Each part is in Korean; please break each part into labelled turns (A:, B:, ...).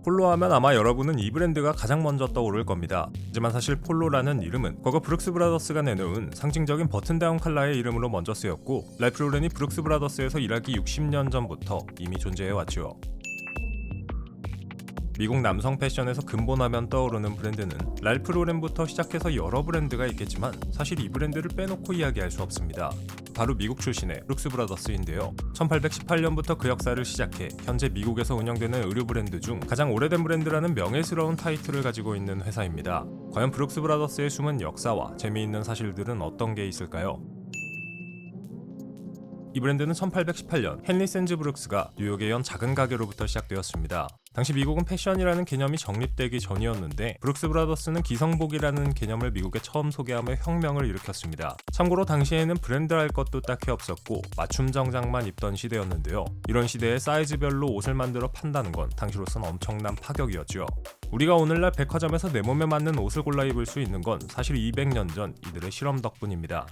A: 폴로 하면 아마 여러분은 이 브랜드가 가장 먼저 떠오를 겁니다. 하지만 사실 폴로라는 이름은 과거 브룩스 브라더스가 내놓은 상징적인 버튼다운 컬러의 이름으로 먼저 쓰였고, 랄프 로렌이 브룩스 브라더스에서 일하기 60년 전부터 이미 존재해왔죠. 미국 남성 패션에서 근본하면 떠오르는 브랜드는 랄프 로렌부터 시작해서 여러 브랜드가 있겠지만 사실 이 브랜드를 빼놓고 이야기할 수 없습니다. 바로 미국 출신의 브룩스 브라더스인데요. 1818년부터 그 역사를 시작해 현재 미국에서 운영되는 의류 브랜드 중 가장 오래된 브랜드라는 명예스러운 타이틀을 가지고 있는 회사입니다. 과연 브룩스 브라더스의 숨은 역사와 재미있는 사실들은 어떤 게 있을까요? 이 브랜드는 1818년 헨리 샌즈 브룩스가 뉴욕의 연 작은 가게로부터 시작되었습니다. 당시 미국은 패션이라는 개념이 정립되기 전이었는데 브룩스 브라더스는 기성복이라는 개념을 미국에 처음 소개하며 혁명을 일으켰습니다. 참고로 당시에는 브랜드할 것도 딱히 없었고 맞춤 정장만 입던 시대였는데요. 이런 시대에 사이즈별로 옷을 만들어 판다는 건 당시로선 엄청난 파격이었죠. 우리가 오늘날 백화점에서 내 몸에 맞는 옷을 골라 입을 수 있는 건 사실 200년 전 이들의 실험 덕분입니다.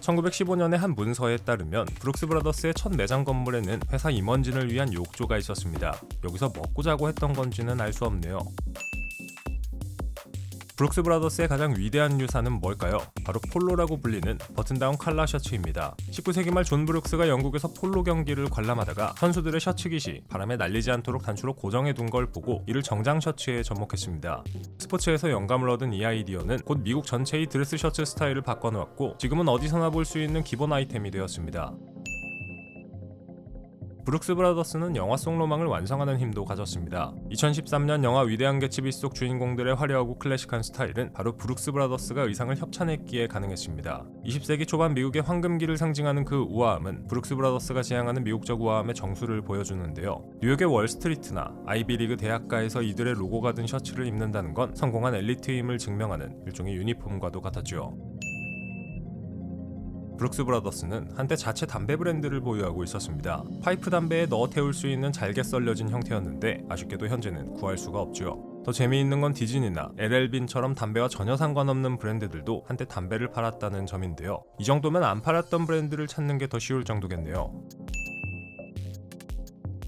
A: 1915년의 한 문서에 따르면 브룩스 브라더스의 첫 매장 건물에는 회사 임원진을 위한 욕조가 있었습니다. 여기서 먹고 자고 했던 건지는 알 수 없네요. 브룩스 브라더스의 가장 위대한 유산은 뭘까요? 바로 폴로라고 불리는 버튼다운 칼라 셔츠입니다. 19세기 말 존 브룩스가 영국에서 폴로 경기를 관람하다가 선수들의 셔츠깃이 바람에 날리지 않도록 단추로 고정해 둔 걸 보고 이를 정장 셔츠에 접목했습니다. 스포츠에서 영감을 얻은 이 아이디어는 곧 미국 전체의 드레스 셔츠 스타일을 바꿔놓았고 지금은 어디서나 볼 수 있는 기본 아이템이 되었습니다. 브룩스 브라더스는 영화 속 로망을 완성하는 힘도 가졌습니다. 2013년 영화 위대한 개츠비 속 주인공들의 화려하고 클래식한 스타일은 바로 브룩스 브라더스가 의상을 협찬했기에 가능했습니다. 20세기 초반 미국의 황금기를 상징하는 그 우아함은 브룩스 브라더스가 지향하는 미국적 우아함의 정수를 보여주는데요. 뉴욕의 월스트리트나 아이비리그 대학가에서 이들의 로고가 든 셔츠를 입는다는 건 성공한 엘리트임을 증명하는 일종의 유니폼과도 같았죠. 브룩스 브라더스는 한때 자체 담배 브랜드를 보유하고 있었습니다. 파이프 담배에 넣어 태울 수 있는 잘게 썰려진 형태였는데 아쉽게도 현재는 구할 수가 없죠. 더 재미있는 건 디즈니나 LL빈처럼 담배와 전혀 상관없는 브랜드들도 한때 담배를 팔았다는 점인데요. 이 정도면 안 팔았던 브랜드를 찾는 게 더 쉬울 정도겠네요.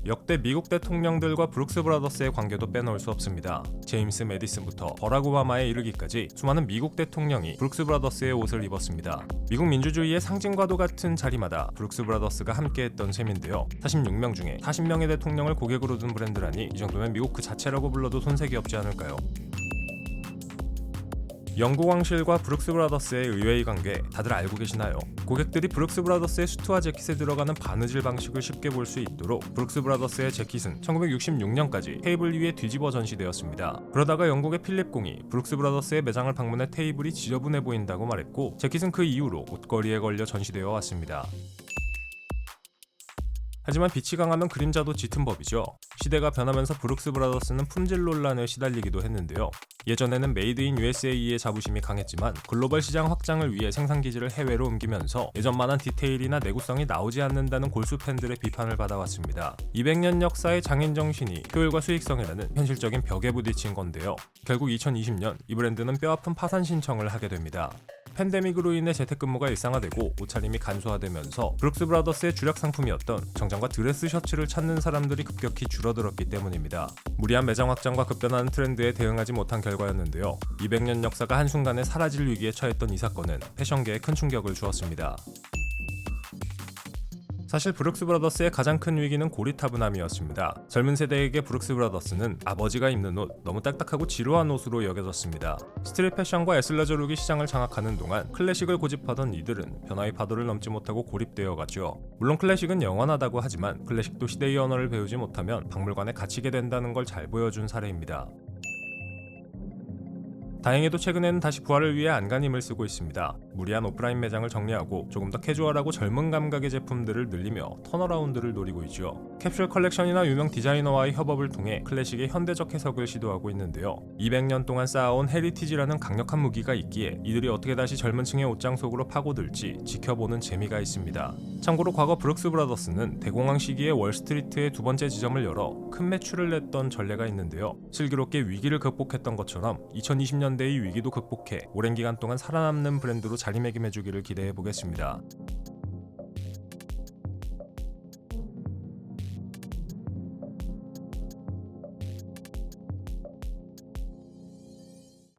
A: 역대 미국 대통령들과 브룩스 브라더스의 관계도 빼놓을 수 없습니다. 제임스 매디슨부터 버락 오바마에 이르기까지 수많은 미국 대통령이 브룩스 브라더스의 옷을 입었습니다. 미국 민주주의의 상징과도 같은 자리마다 브룩스 브라더스가 함께했던 셈인데요. 46명 중에 40명의 대통령을 고객으로 둔 브랜드라니 이 정도면 미국 그 자체라고 불러도 손색이 없지 않을까요? 영국 왕실과 브룩스 브라더스의 의외의 관계 다들 알고 계시나요? 고객들이 브룩스 브라더스의 수트와 재킷에 들어가는 바느질 방식을 쉽게 볼 수 있도록 브룩스 브라더스의 재킷은 1966년까지 테이블 위에 뒤집어 전시되었습니다. 그러다가 영국의 필립 공이 브룩스 브라더스의 매장을 방문해 테이블이 지저분해 보인다고 말했고 재킷은 그 이후로 옷걸이에 걸려 전시되어 왔습니다. 하지만 빛이 강하면 그림자도 짙은 법이죠. 시대가 변하면서 브룩스 브라더스는 품질 논란에 시달리기도 했는데요. 예전에는 메이드 인 USA의 자부심이 강했지만 글로벌 시장 확장을 위해 생산 기지를 해외로 옮기면서 예전만한 디테일이나 내구성이 나오지 않는다는 골수 팬들의 비판을 받아왔습니다. 200년 역사의 장인 정신이 효율과 수익성이라는 현실적인 벽에 부딪힌 건데요. 결국 2020년 이 브랜드는 뼈아픈 파산 신청을 하게 됩니다. 팬데믹으로 인해 재택근무가 일상화되고 옷차림이 간소화되면서 브룩스 브라더스의 주력 상품이었던 정장과 드레스 셔츠를 찾는 사람들이 급격히 줄어들었기 때문입니다. 무리한 매장 확장과 급변하는 트렌드에 대응하지 못한 결과였는데요. 200년 역사가 한순간에 사라질 위기에 처했던 이 사건은 패션계에 큰 충격을 주었습니다. 사실 브룩스 브라더스의 가장 큰 위기는 고리타분함이었습니다. 젊은 세대에게 브룩스 브라더스는 아버지가 입는 옷, 너무 딱딱하고 지루한 옷으로 여겨졌습니다. 스트릿 패션과 에슬레저 룩이 시장을 장악하는 동안 클래식을 고집하던 이들은 변화의 파도를 넘지 못하고 고립되어 갔죠. 물론 클래식은 영원하다고 하지만 클래식도 시대의 언어를 배우지 못하면 박물관에 갇히게 된다는 걸 잘 보여준 사례입니다. 다행히도 최근에는 다시 부활을 위해 안간힘을 쓰고 있습니다. 무리한 오프라인 매장을 정리하고 조금 더 캐주얼하고 젊은 감각의 제품들을 늘리며 턴어라운드를 노리고 있죠. 캡슐 컬렉션이나 유명 디자이너와의 협업을 통해 클래식의 현대적 해석을 시도하고 있는데요. 200년 동안 쌓아온 헤리티지라는 강력한 무기가 있기에 이들이 어떻게 다시 젊은 층의 옷장 속으로 파고들지 지켜보는 재미가 있습니다. 참고로 과거 브룩스 브라더스는 대공황 시기에 월스트리트의 두 번째 지점을 열어 큰 매출을 냈던 전례가 있는데요. 슬기롭게 위기를 극복했던 것처럼 2020년대의 위기도 극복해 오랜 기간 동안 살아남는 브랜드로 자리매김해주기를 기대해보겠습니다.